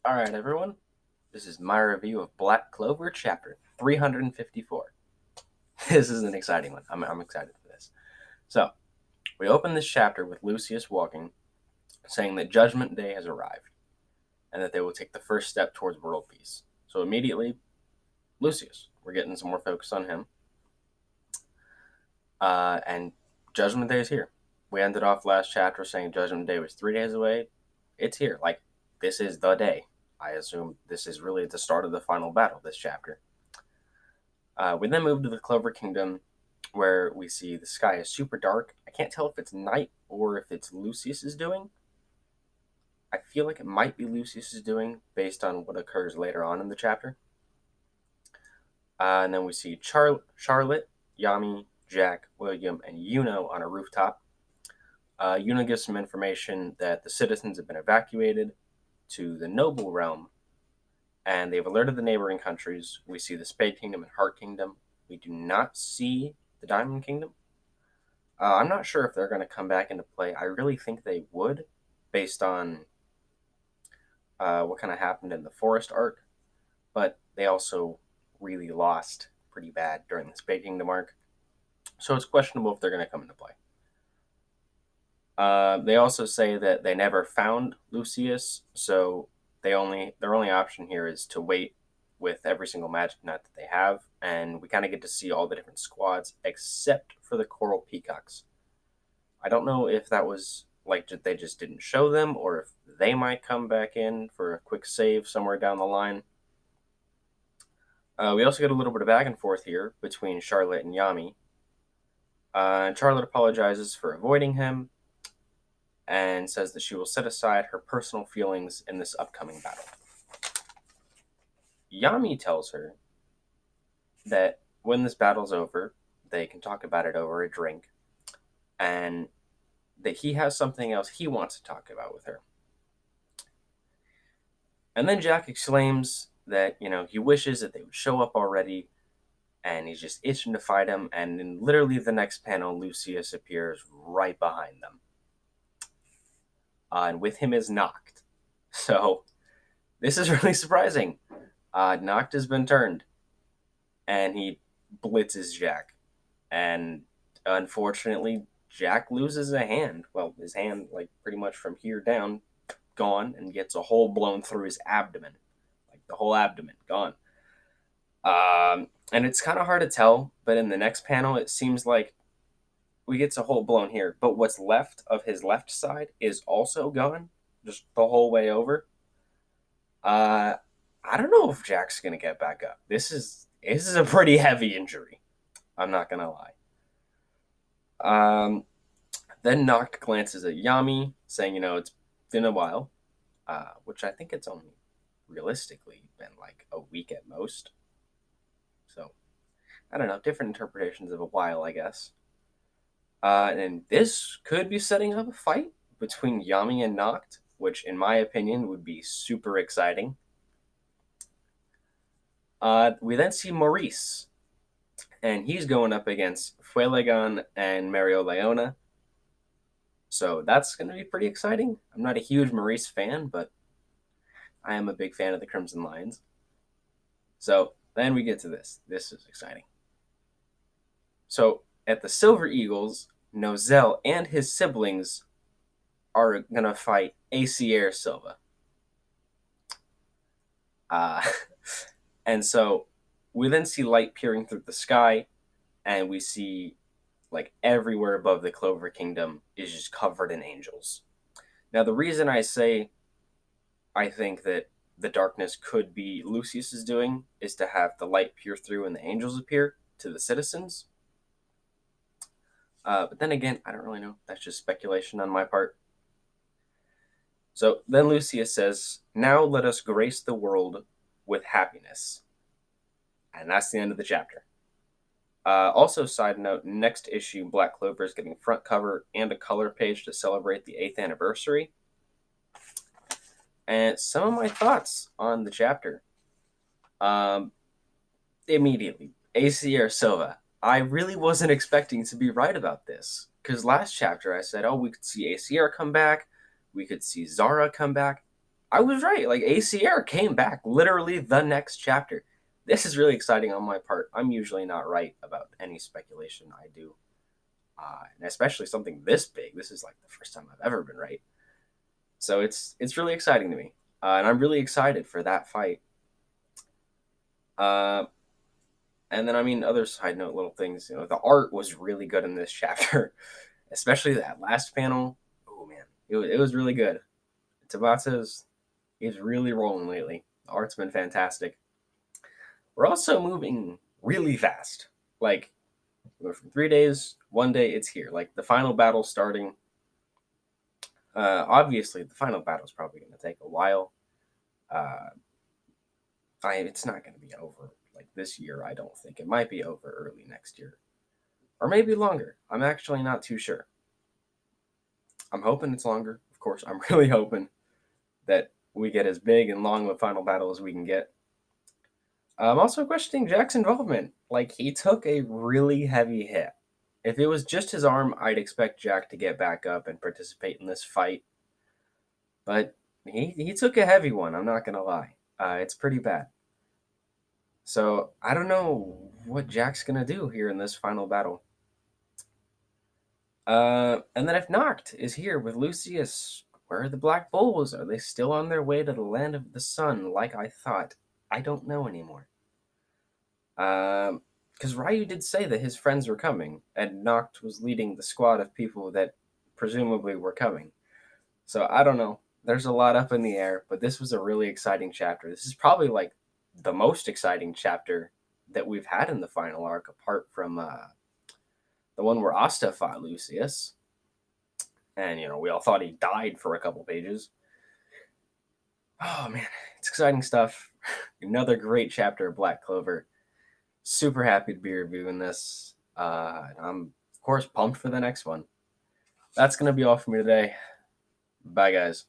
Alright, everyone. This is my review of Black Clover, chapter 354. This is an exciting one. I'm excited for this. So, we open this chapter with Lucius walking, saying that Judgment Day has arrived, and that they will take the first step towards world peace. So, immediately, Lucius. We're getting some more focus on him. And Judgment Day is here. We ended off last chapter saying Judgment Day was 3 days away. It's here. Like, this is the day. I assume this is really the start of the final battle, this chapter. We then move to the Clover Kingdom, where we see the sky is super dark. I can't tell if it's night or if it's Lucius's doing. I feel like it might be Lucius's doing based on what occurs later on in the chapter. And then we see Charlotte, Yami, Jack, William, and Yuno on a rooftop. Yuno gives some information that the citizens have been evacuated to the Noble Realm, and they've alerted the neighboring countries. We see the Spade Kingdom and Heart Kingdom. We do not see the Diamond Kingdom. I'm not sure if they're going to come back into play. I really think they would, based on what kind of happened in the Forest arc, but they also really lost pretty bad during the Spade Kingdom arc, so it's questionable if they're going to come into play. They also say that they never found Lucius, so their only option here is to wait with every single magic nut that they have, and we kind of get to see all the different squads except for the Coral Peacocks. I don't know if that was like they just didn't show them, or if they might come back in for a quick save somewhere down the line. We also get a little bit of back and forth here between Charlotte and Yami. Charlotte apologizes for avoiding him and says that she will set aside her personal feelings in this upcoming battle. Yami tells her that when this battle's over, they can talk about it over a drink, and that he has something else he wants to talk about with her. And then Jack exclaims that, he wishes that they would show up already, and he's just itching to fight him. And in literally the next panel, Lucius appears right behind them. And with him is Noct. So this is really surprising. Noct has been turned, and he blitzes Jack. And unfortunately, Jack loses a hand. Well, his hand, like pretty much from here down, gone, and gets a hole blown through his abdomen. Like the whole abdomen, gone. And it's kind of hard to tell, but in the next panel, it seems like we get a hole blown here, but what's left of his left side is also gone, just the whole way over. Uh, I don't know if Jack's gonna get back up. This is a pretty heavy injury. I'm not gonna lie. Um, then Noct glances at Yami, saying, it's been a while, which I think it's only realistically been like a week at most. So I don't know, different interpretations of a while, I guess. And this could be setting up a fight between Yami and Noct, which, in my opinion, would be super exciting. We then see Maurice, and he's going up against Fuelegon and Mario Leona. So that's going to be pretty exciting. I'm not a huge Maurice fan, but I am a big fan of the Crimson Lions. So then we get to this. This is exciting. So at the Silver Eagles, Nozel and his siblings are going to fight Acier Silva. Uh, and so we then see light peering through the sky, and we see like everywhere above the Clover Kingdom is just covered in angels. Now, the reason I say I think that the darkness could be Lucius's doing is to have the light peer through and the angels appear to the citizens. But then again, I don't really know. That's just speculation on my part. So then Lucius says, "Now let us grace the world with happiness." And that's the end of the chapter. Also, side note, next issue, Black Clover is getting front cover and a color page to celebrate the 8th anniversary. And some of my thoughts on the chapter. Immediately, Acier Silva. I really wasn't expecting to be right about this. Because last chapter I said, we could see Acier come back. We could see Zara come back. I was right. Like ACR came back literally the next chapter. This is really exciting on my part. I'm usually not right about any speculation I do, and especially something this big. This is like the first time I've ever been right. So it's really exciting to me, and I'm really excited for that fight. Uh, and then I mean, other side note, little things. You know, the art was really good in this chapter, especially that last panel. Oh man, it was really good. Tabata's he's really rolling lately. The art's been fantastic. We're also moving really fast. Like we from 3 days, one day it's here. Like the final battle starting. Obviously, the final battle is probably going to take a while. Uh, it's not going to be over like this year. I don't think it might be over early next year, or maybe longer. I'm actually not too sure. I'm hoping it's longer. Of course, I'm really hoping that we get as big and long of a final battle as we can get. I'm also questioning Jack's involvement. Like, he took a really heavy hit. If it was just his arm, I'd expect Jack to get back up and participate in this fight. But he took a heavy one, I'm not going to lie. It's pretty bad. So, I don't know what Jack's going to do here in this final battle. And then if Noct is here with Lucius, where are the Black Bulls? Are they still on their way to the land of the sun, like I thought? I don't know anymore. Because Ryu did say that his friends were coming, and Noct was leading the squad of people that presumably were coming. So I don't know. There's a lot up in the air, but this was a really exciting chapter. This is probably like the most exciting chapter that we've had in the final arc, apart from the one where Asta fought Lucius. And, we all thought he died for a couple pages. Oh, man. It's exciting stuff. Another great chapter of Black Clover. Super happy to be reviewing this. I'm, of course, pumped for the next one. That's going to be all for me today. Bye, guys.